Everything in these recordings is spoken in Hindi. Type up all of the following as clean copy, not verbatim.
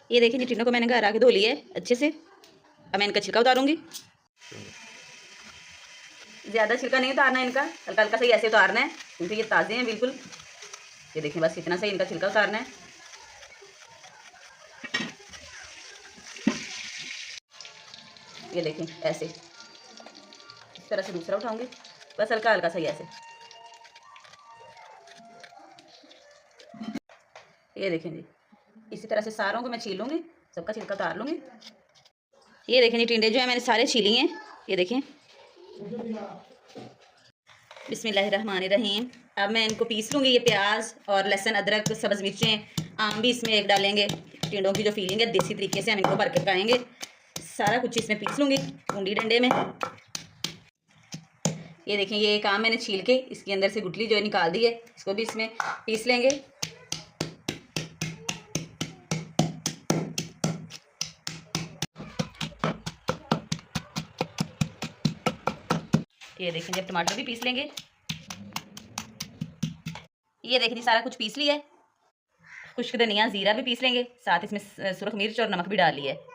ये देखिए जी, टिंडों को मैंने घर आके धो लिया है अच्छे से। अब मैं इनका छिलका उतारूंगी। ज़्यादा छिलका नहीं उतारना है इनका, हल्का हल्का सा ही ऐसे उतारना है क्योंकि ये ताज़े हैं बिल्कुल। ये देखिए बस इतना सा ही इनका छिलका उतारना है। ये देखें ऐसे, इस तरह से दूसरा उठाऊंगी, बस हल्का हल्का सा ही ऐसे। ये देखें जी, इसी तरह से सारों को मैं छील लूँगी, सबका छिलका उतार लूँगी। ये देखें जी, टिंडे जो है मैंने सारे छीली हैं। ये देखें, बिस्मिल्लाहिर्रहमानिर्रहीम। अब मैं इनको पीस लूँगी। ये प्याज और लहसुन, अदरक, सब्ज़ मिर्चें, आम भी इसमें एक डालेंगे। टिंडों की जो फीलिंग है देसी तरीके से हम इनको भर के खाएँगे। सारा कुछ इसमें पीस लूँगी कुंडी डंडे में। ये देखें, ये एक आम मैंने छील के इसके अंदर से गुठली जो है निकाल दी है, इसको भी इसमें पीस लेंगे। ये देखें, जब टमाटर भी पीस लेंगे। ये देखें जी, सारा कुछ पीस लिया है। खुश्क धनिया, ज़ीरा भी पीस लेंगे, साथ इसमें सुरख मिर्च और नमक भी डाल लिया है।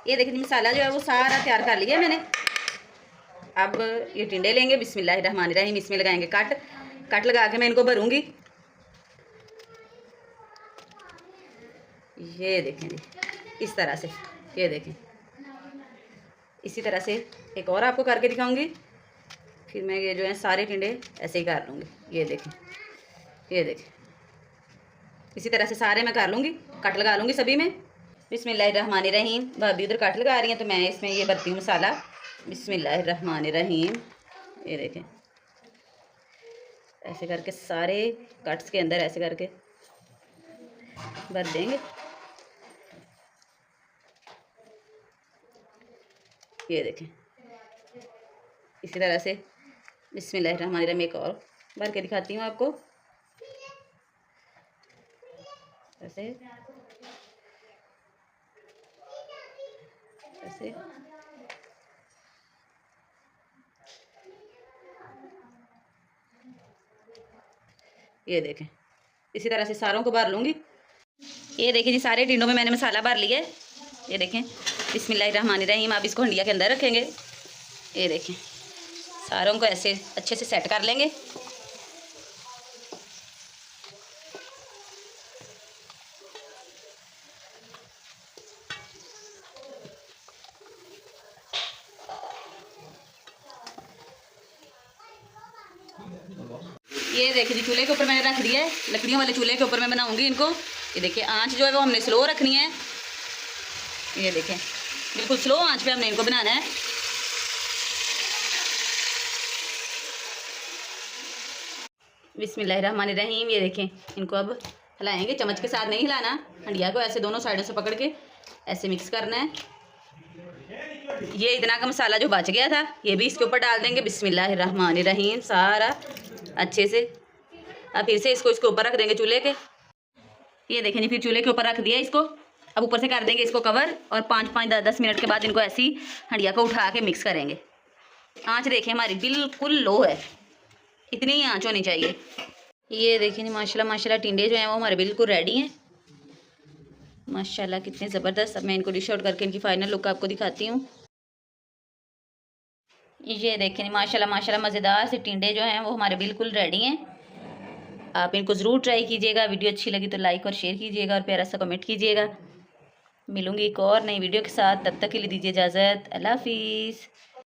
ये देखिए मसाला जो है वो सारा तैयार कर लिया है मैंने। अब ये टिंडे लेंगे, बिस्मिल्लाहिर्रहमानिर्रहीम, इसमें लगाएंगे कट लगा के मैं इनको भरूंगी। ये देखें जी, इस तरह से। ये देखें, इसी तरह से एक और आपको करके दिखाऊंगी। फिर मैं ये जो है सारे टिंडे ऐसे ही कर लूँगी। ये देखें, ये देखें, इसी तरह से सारे मैं कर लूँगी, कट लगा लूँगी सभी में। बिस्मिल्लाहिर्रहमानिर्रहीम। भाभी उधर कट लगा रही हैं तो मैं इसमें ये भरती हूँ मसाला। बिस्मिल्लाहिर्रहमानिर्रहीम। ये देखें, ऐसे करके सारे कट्स के अंदर ऐसे करके भर देंगे। ये देखें, इसी तरह से बिस्मिल्लाहिर्रहमानिर्रहीम एक और भर के दिखाती हूँ आपको। ऐसे ऐसे ये देखें, इसी तरह से सारों को भर लूँगी। ये देखिए जी, सारे टिंडों में मैंने मसाला भर लिया है। ये देखें, बिस्मिल्लाहिर्रहमानिर्रहीम। आप इसको हंडिया के अंदर रखेंगे। ये देखें, सारों को ऐसे अच्छे से सेट कर लेंगे। ये देखिए जी, चूल्हे के ऊपर मैंने रख दिया है, लकड़ियों वाले चूल्हे के ऊपर मैं बनाऊंगी इनको। ये देखिए, आंच जो है वो हमने स्लो रखनी है। ये देखें, बिल्कुल स्लो आंच पे हमने इनको बनाना है। बिस्मिल्लाहिर्रहमानिर्रहीम। ये देखें, इनको अब हिलाएंगे, चम्मच के साथ नहीं हिलाना, हंडिया को ऐसे दोनों साइडों से पकड़ के ऐसे मिक्स करना है। ये इतना का मसाला जो बच गया था ये भी इसके ऊपर डाल देंगे। बिस्मिल्लाहिर्रहमानिर्रहीम, सारा अच्छे से। अब फिर से इसको ऊपर रख देंगे चूल्हे के। ये देखें जी, फिर चूल्हे के ऊपर रख दिया इसको। अब ऊपर से कर देंगे इसको कवर और 5-5 10 मिनट के बाद इनको ऐसी हंडिया को उठा के मिक्स करेंगे। आंच देखें हमारी बिल्कुल लो है, इतनी ही आंच होनी चाहिए। ये देखें माशाल्लाह माशाल्लाह, टिंडे जो हैं वो हमारे बिल्कुल रेडी हैं माशाल्लाह, कितने ज़बरदस्त। अब मैं इनको डिश आउट करके इनकी फाइनल लुक आपको दिखाती हूँ। ये देखें माशाल्लाह माशाल्लाह, मज़ेदार से टिंडे जो हैं वो हमारे बिल्कुल रेडी हैं। आप इनको ज़रूर ट्राई कीजिएगा। वीडियो अच्छी लगी तो लाइक और शेयर कीजिएगा और प्यारा सा कमेंट कीजिएगा। मिलूँगी एक और नई वीडियो के साथ, तब तक के लिए दीजिए इजाज़त। अल्लाह हाफिज़।